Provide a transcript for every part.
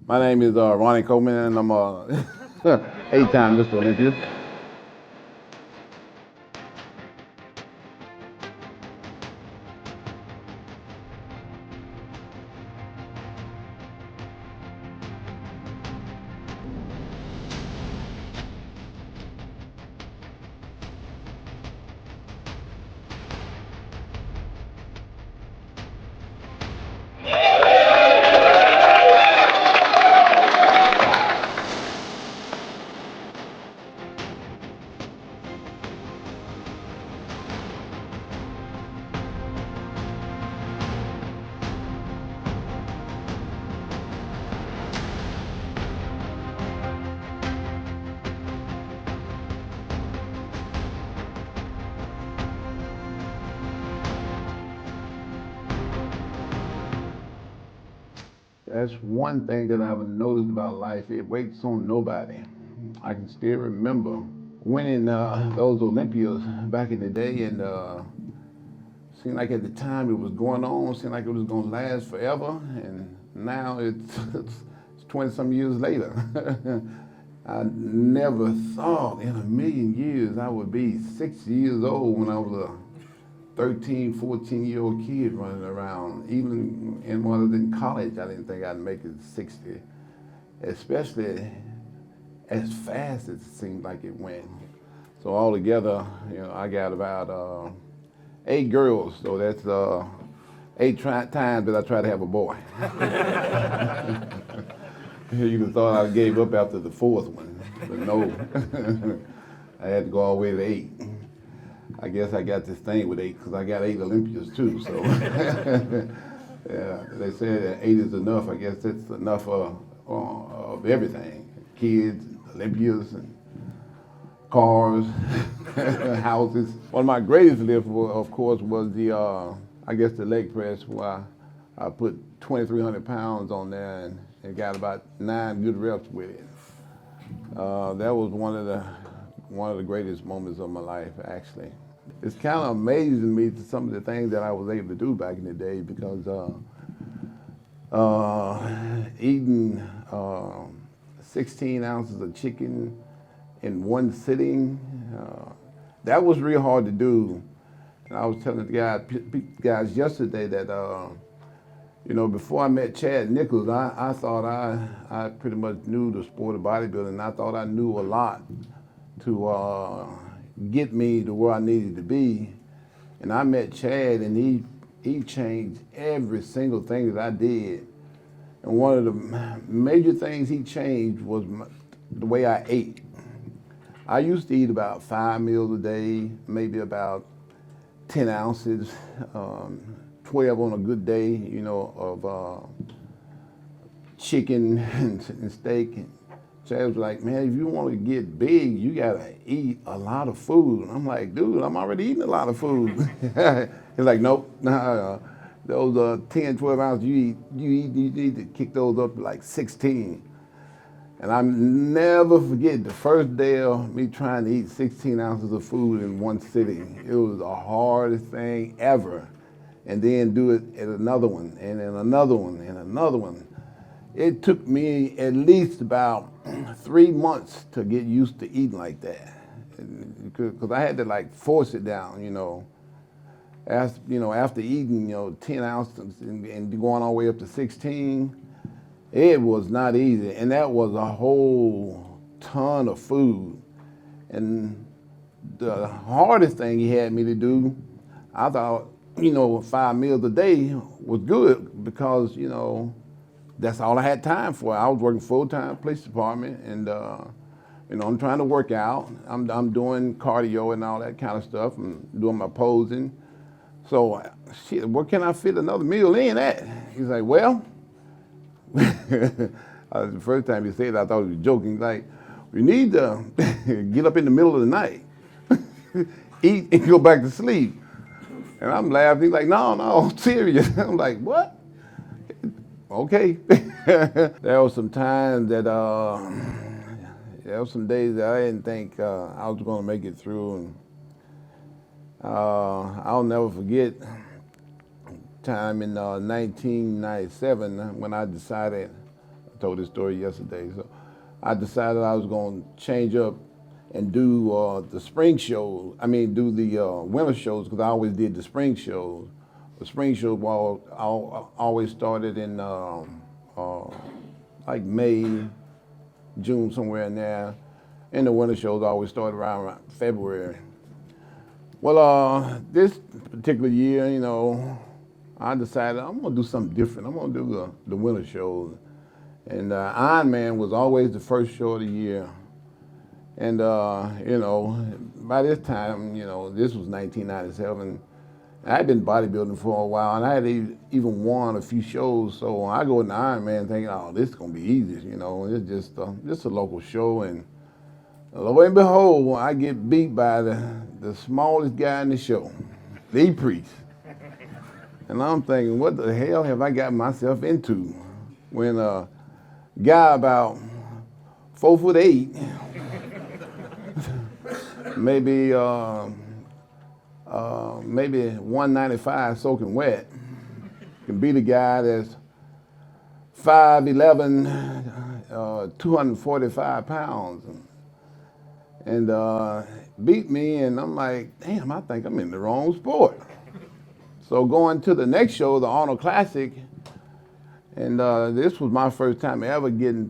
My name is Ronnie Coleman, and I'm eight-time Mr Olympia. That's one thing that I've noticed about life. It waits on nobody. I can still remember winning those Olympias back in the day, and seemed like at the time it was going on, seemed like it was going to last forever, and now it's 20 some years later. I never thought in a million years I would be 6 years old when I was a 13, 14-year-old kid running around. Even when I was in college, I didn't think I'd make it 60, especially as fast as it seemed like it went. So altogether, I got about 8 girls, so that's 8 times that I tried to have a boy. You'd have thought I gave up after the 4th one, but no. I had to go all the way to 8. I guess I got this thing with 8 because I got 8 Olympias too. So yeah, they said that 8 is enough. I guess that's enough of everything: kids, Olympias, and cars, houses. One of my greatest lifts, of course, was the the leg press, where I put 2,300 pounds on there and got about 9 good reps with it. That was one of the greatest moments of my life, actually. It's kind of amazing me to some of the things that I was able to do back in the day, because eating 16 ounces of chicken in one sitting, that was real hard to do. And I was telling the guys yesterday that before I met Chad Nichols, I thought I pretty much knew the sport of bodybuilding. I thought I knew a lot to get me to where I needed to be. And I met Chad, and he changed every single thing that I did. And one of the major things he changed was the way I ate. I used to eat about 5 meals a day, maybe about 10 ounces, 12 on a good day, of chicken and steak. And Chad was like, man, if you want to get big, you gotta eat a lot of food. And I'm like, dude, I'm already eating a lot of food. He's like, nope, nah, those 10, 12 ounces you need to kick those up to like 16. And I never forget the first day of me trying to eat 16 ounces of food in one sitting. It was the hardest thing ever. And then do it at another one, and then another one, and another one. It took me at least about 3 months to get used to eating like that, because I had to force it down, After eating 10 ounces and going all the way up to 16, it was not easy, and that was a whole ton of food. And the hardest thing he had me to do, I thought, 5 meals a day was good, because, that's all I had time for. I was working full-time police department, and I'm trying to work out. I'm doing cardio and all that kind of stuff, and doing my posing. So, shit, where can I fit another meal in at? He's like, well, the first time he said it, I thought he was joking. He's like, we need to get up in the middle of the night, eat, and go back to sleep. And I'm laughing. He's like, no, I'm serious. I'm like, what? Okay. There were some times that, there were some days that I didn't think I was going to make it through. And I'll never forget time in 1997 when I decided I told this story yesterday. So I decided I was going to change up and do the spring shows. I mean, do the winter shows, because I always did the spring shows. The spring shows always started in like May, June, somewhere in there. And the winter shows always started around February. Well, this particular year, you know, I decided I'm gonna do something different. I'm gonna do the winter shows. And Ironman was always the first show of the year. And, you know, by this time, you know, this was 1997. I'd been bodybuilding for a while, and I had even won a few shows. So when I go in the Ironman thinking, oh, this is gonna be easy, you know, it's just a local show. And lo and behold, I get beat by the smallest guy in the show, the priest. And I'm thinking, what the hell have I got myself into? When a guy about 4'8", maybe 195 soaking wet, can beat a guy that's 5'11", 245 pounds, and beat me, and I'm like, damn, I think I'm in the wrong sport. So going to the next show, the Arnold Classic, and this was my first time ever getting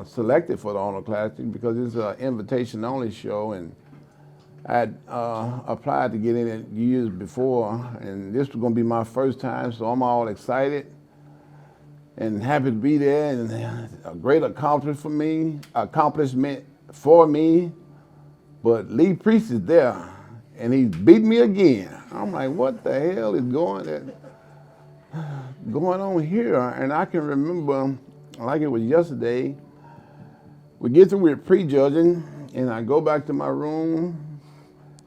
selected for the Arnold Classic, because it's an invitation-only show, and I had applied to get in it years before, and this was gonna be my first time, so I'm all excited and happy to be there, and a great accomplishment for me, but Lee Priest is there, and he's beat me again. I'm like, what the hell is going on here? And I can remember, like it was yesterday, we get through with prejudging, and I go back to my room,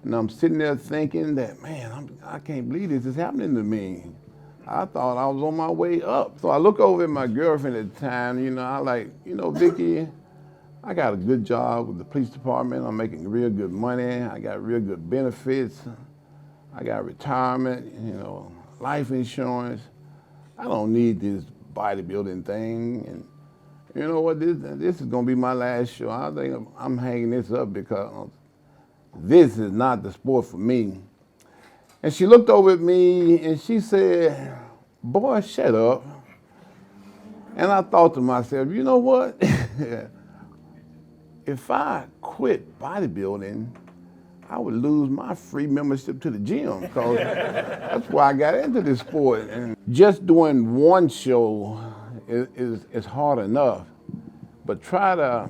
and I'm sitting there thinking that, man, I can't believe this is happening to me. I thought I was on my way up. So I look over at my girlfriend at the time, you know, I like, you know, Vicky, I got a good job with the police department. I'm making real good money. I got real good benefits. I got retirement, you know, life insurance. I don't need this bodybuilding thing. And you know what, this is gonna be my last show. I think I'm hanging this up because this is not the sport for me. And she looked over at me and she said, boy, shut up. And I thought to myself, you know what? If I quit bodybuilding, I would lose my free membership to the gym, because that's why I got into this sport. And just doing one show is hard enough, but try to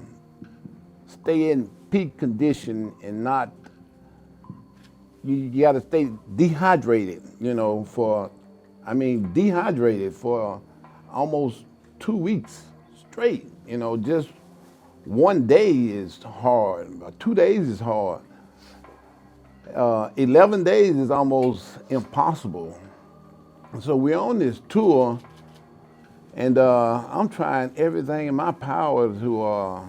stay in peak condition and not, you gotta stay dehydrated, you know, dehydrated for almost 2 weeks straight, you know, just one day is hard, 2 days is hard. 11 days is almost impossible. So we're on this tour, and I'm trying everything in my power to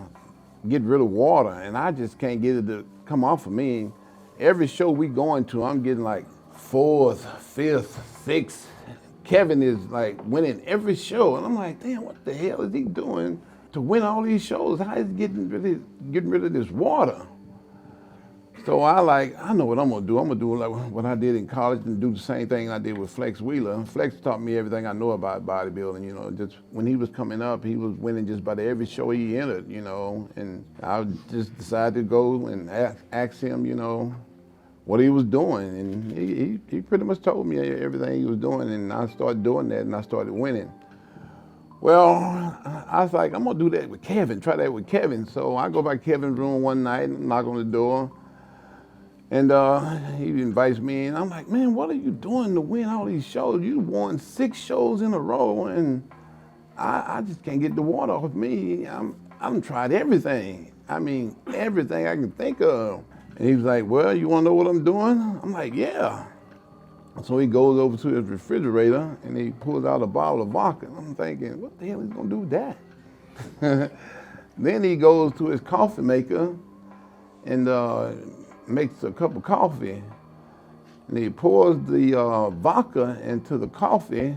get rid of water, and I just can't get it to come off of me. Every show we going to, I'm getting like 4th, 5th, 6th. Kevin is like winning every show, and I'm like, damn, what the hell is he doing to win all these shows? How is he getting rid of this water? So I know what I'm gonna do. I'm gonna do like what I did in college and do the same thing I did with Flex Wheeler. Flex taught me everything I know about bodybuilding, you know. Just when he was coming up, he was winning just about every show he entered, you know. And I just decided to go and ask him, you know, what he was doing. And he pretty much told me everything he was doing, and I started doing that, and I started winning. Well, I was like, I'm gonna do that with Kevin, try that with Kevin. So I go by Kevin's room one night and knock on the door. And he invites me in. I'm like, man, what are you doing to win all these shows? You won 6 shows in a row, and I just can't get the water off me. I've tried everything. I mean, everything I can think of. And he was like, well, you wanna know what I'm doing? I'm like, yeah. So he goes over to his refrigerator and he pulls out a bottle of vodka. I'm thinking, what the hell is he gonna do with that? Then he goes to his coffee maker and makes a cup of coffee, and he pours the vodka into the coffee,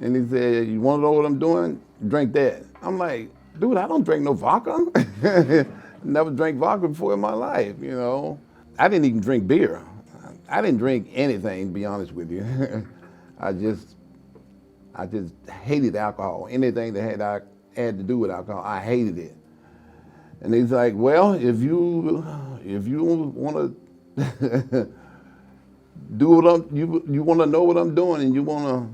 and he said, you wanna know what I'm doing? drink that. I'm like, dude, I don't drink no vodka. Never drank vodka before in my life, you know. I didn't even drink beer. I didn't drink anything, to be honest with you. I just hated alcohol. Anything that had to do with alcohol, I hated it. And he's like, well, if you want to do what you want to know what I'm doing, and you want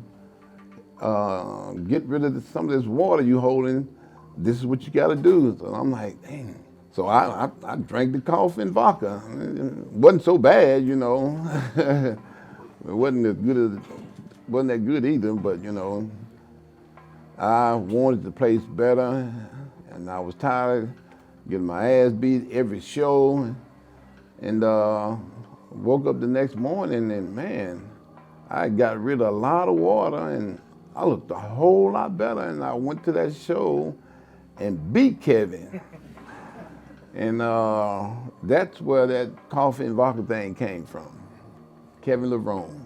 to get rid of some of this water you holding, this is what you got to do. So I'm like, dang. So I drank the coffee and vodka. It wasn't so bad, you know. It wasn't that good either, but you know, I wanted the place better, and I was tired of getting my ass beat every show, and woke up the next morning, and man, I got rid of a lot of water, and I looked a whole lot better, and I went to that show and beat Kevin. And that's where that coffee and vodka thing came from, Kevin Levrone.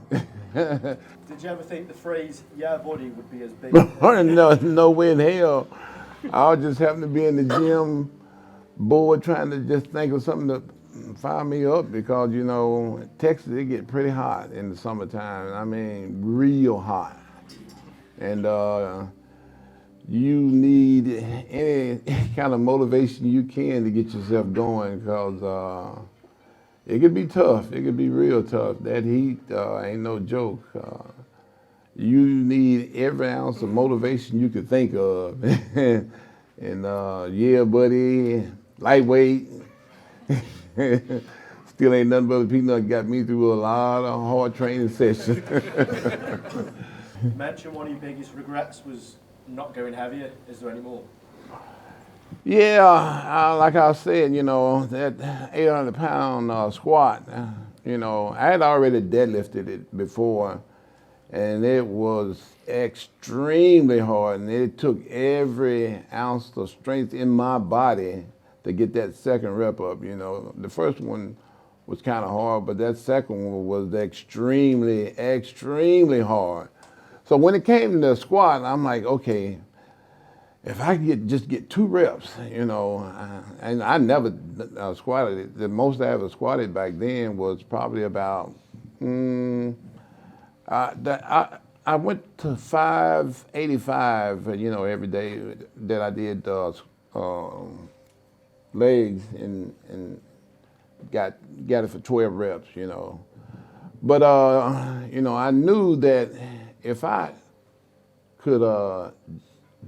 Did you ever think the phrase, yeah, buddy, would be as big? No way in hell. I was just happened to be in the gym bored trying to just think of something to fire me up because, you know, Texas, it get pretty hot in the summertime. I mean, real hot. And you need any kind of motivation you can to get yourself going because it could be tough. It could be real tough. That heat ain't no joke. You need every ounce of motivation you could think of. And yeah, buddy, lightweight. Still ain't nothing but a peanut got me through a lot of hard training sessions. You mentioned one of your biggest regrets was not going heavier. Is there any more? Yeah, like I said, you know, that 800-pound squat, you know, I had already deadlifted it before, and it was extremely hard, and it took every ounce of strength in my body to get that second rep up, you know. The first one was kind of hard, but that second one was extremely, extremely hard. So when it came to the squat, I'm like, okay, if I could just get 2 reps, you know, and I never squatted. The most I ever squatted back then was probably about, I went to 585, you know, every day that I did legs and got it for 12 reps, you know. But, you know, I knew that if I could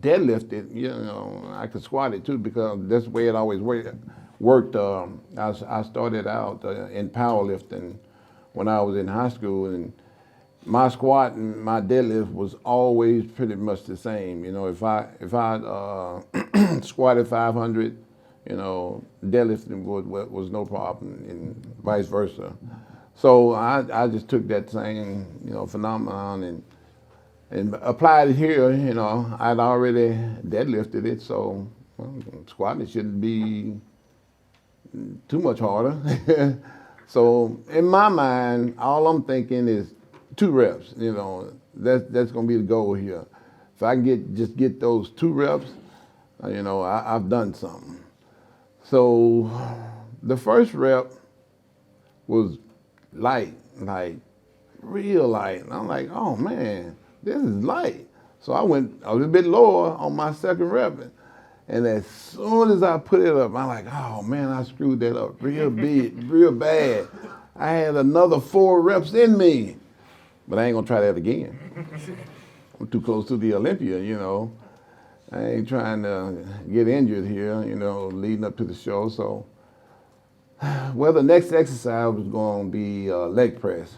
deadlift it, you know, I could squat it too because that's the way it always worked. I started out in powerlifting when I was in high school, and my squat and my deadlift was always pretty much the same. You know, if I squatted 500, you know, deadlifting was no problem, and vice versa. So I just took that same, you know, phenomenon and applied it here. You know, I'd already deadlifted it, so squatting it shouldn't be too much harder. So in my mind, all I'm thinking is 2 reps. You know, that's gonna be the goal here. If I can get those 2 reps, you know, I've done something. So the first rep was light, like real light. And I'm like, oh man, this is light. So I went a little bit lower on my second rep. And as soon as I put it up, I'm like, oh man, I screwed that up real big, real bad. I had another 4 reps in me, but I ain't gonna try that again. I'm too close to the Olympia, you know. I ain't trying to get injured here, you know, leading up to the show. So, well, the next exercise was gonna be leg press.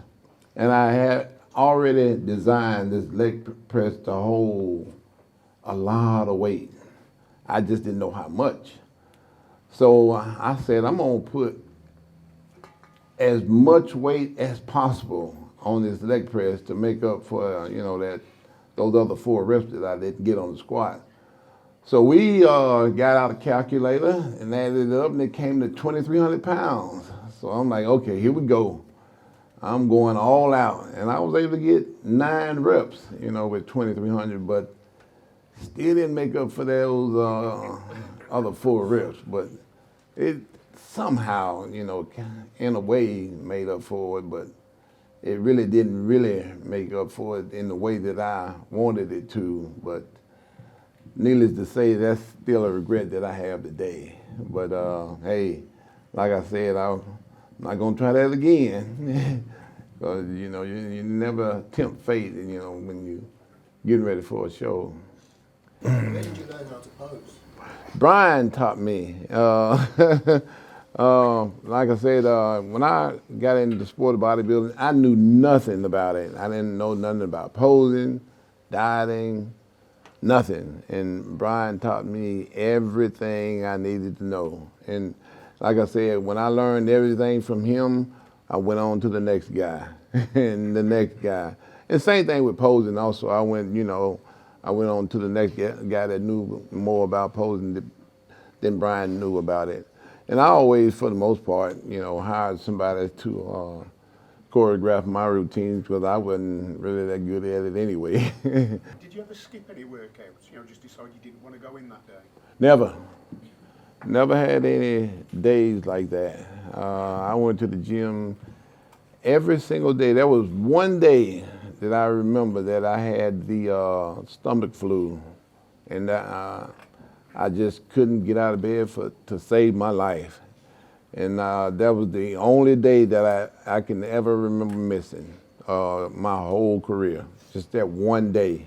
And I had already designed this leg press to hold a lot of weight. I just didn't know how much. So I said, I'm gonna put as much weight as possible on this leg press to make up for, you know, those other 4 reps that I didn't get on the squat. So we got out a calculator and added it up, and it came to 2,300 pounds. So I'm like, okay, here we go. I'm going all out. And I was able to get 9 reps, you know, with 2,300, but Still didn't make up for those other 4 reps, but it somehow, you know, in a way made up for it, but it really didn't really make up for it in the way that I wanted it to. But needless to say, that's still a regret that I have today. But hey, like I said, I'm not gonna try that again. Because, you know, you never tempt fate, you know, when you getting ready for a show. Where did you learn how to pose? Brian taught me. Like I said, when I got into the sport of bodybuilding, I knew nothing about it. I didn't know nothing about posing, dieting, nothing. And Brian taught me everything I needed to know. And like I said, when I learned everything from him, I went on to the next guy and the next guy. And same thing with posing also. I went on to the next guy that knew more about posing than Brian knew about it. And I always, for the most part, you know, hired somebody to choreograph my routines because I wasn't really that good at it anyway. Did you ever skip any workouts? You know, just decide you didn't want to go in that day? Never. Never had any days like that. I went to the gym every single day. There was one day that I remember that I had the stomach flu, and I just couldn't get out of bed to save my life. And that was the only day that I can ever remember missing my whole career, just that one day.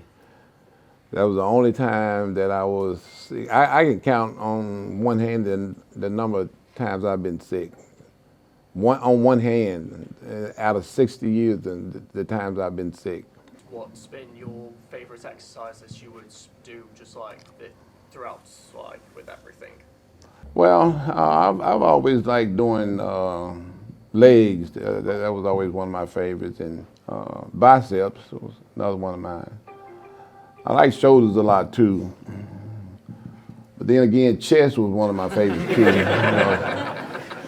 That was the only time that I was sick. I can count on one hand the number of times I've been sick. On one hand, out of 60 years, the times I've been sick. What's been your favourite exercises you would do just like throughout, like with everything? Well, I've always liked doing legs. That was always one of my favorites, and biceps was another one of mine. I like shoulders a lot too, but then again, chest was one of my favorites too.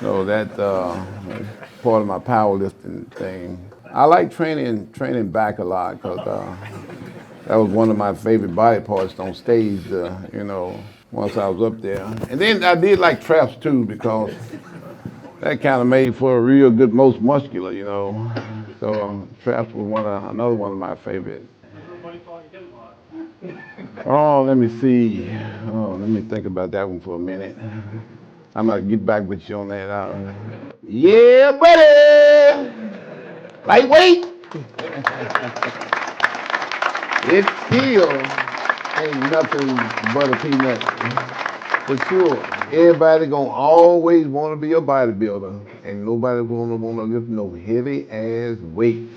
So that's part of my powerlifting thing. I like training back a lot because that was one of my favorite body parts on stage. You know, once I was up there, and then I did like traps too because that kind of made for a real good, most muscular. You know, so traps was another one of my favorites. Oh, let me see. Oh, let me think about that one for a minute. I'm gonna get back with you on that. Yeah, buddy. Lightweight. It still ain't nothing but a peanut. For sure. Everybody gonna always want to be a bodybuilder, and nobody gonna want to lift no heavy ass weight.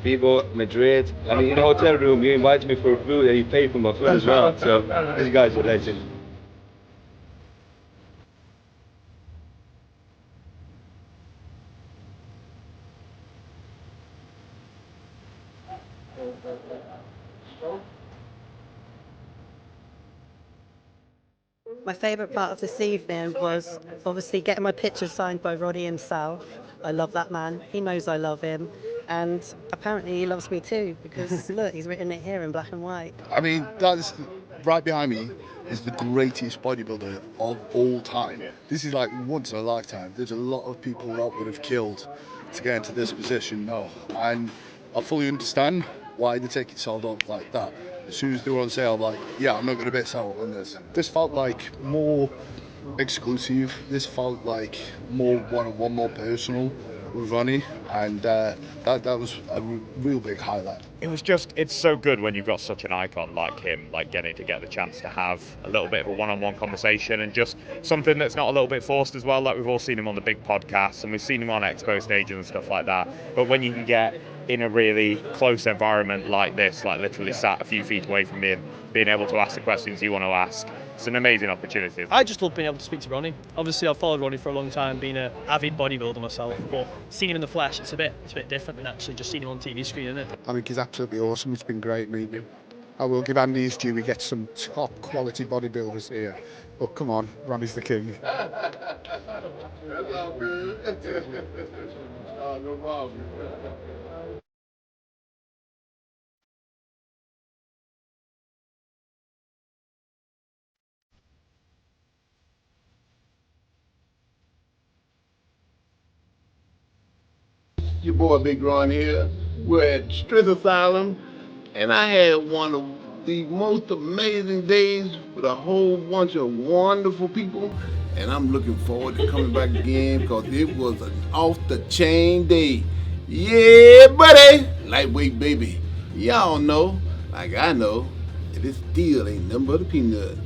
Vivo, Madrid. I mean, in the hotel room, you invited me for food and you paid for my food as well. So, this guy's a legend. My favourite part of this evening was obviously getting my picture signed by Ronnie himself. I love that man. He knows I love him. And apparently he loves me too because look, he's written it here in black and white. I mean, that's right behind me is the greatest bodybuilder of all time. This is like once in a lifetime. There's a lot of people that would have killed to get into this position now. And I fully understand why the tickets sold out like that. As soon as they were on sale, I'm like, yeah, I'm not going to miss out on this. This felt like more exclusive. This felt like more one-on-one, more personal with Ronnie, and that was a real big highlight. It's so good when you've got such an icon like him, like getting to get the chance to have a little bit of a one-on-one conversation and just something that's not a little bit forced as well. Like we've all seen him on the big podcasts and we've seen him on expo stages and stuff like that. But when you can get in a really close environment like this, like literally sat a few feet away from me and being able to ask the questions you want to ask, it's an amazing opportunity. I just love being able to speak to Ronnie. Obviously, I've followed Ronnie for a long time, being an avid bodybuilder myself, but seeing him in the flesh, it's a bit different than actually just seeing him on TV screen, isn't it? I think he's absolutely awesome. It's been great meeting him. I will give Andy his due. We get some top quality bodybuilders here. But come on, Ronnie's the king. No problem. Your boy Big Ron here. We're at Strength Asylum, and I had one of the most amazing days with a whole bunch of wonderful people. And I'm looking forward to coming back again because it was an off the chain day. Yeah, buddy! Lightweight baby. Y'all know, like I know, that it still ain't nothing but a peanut.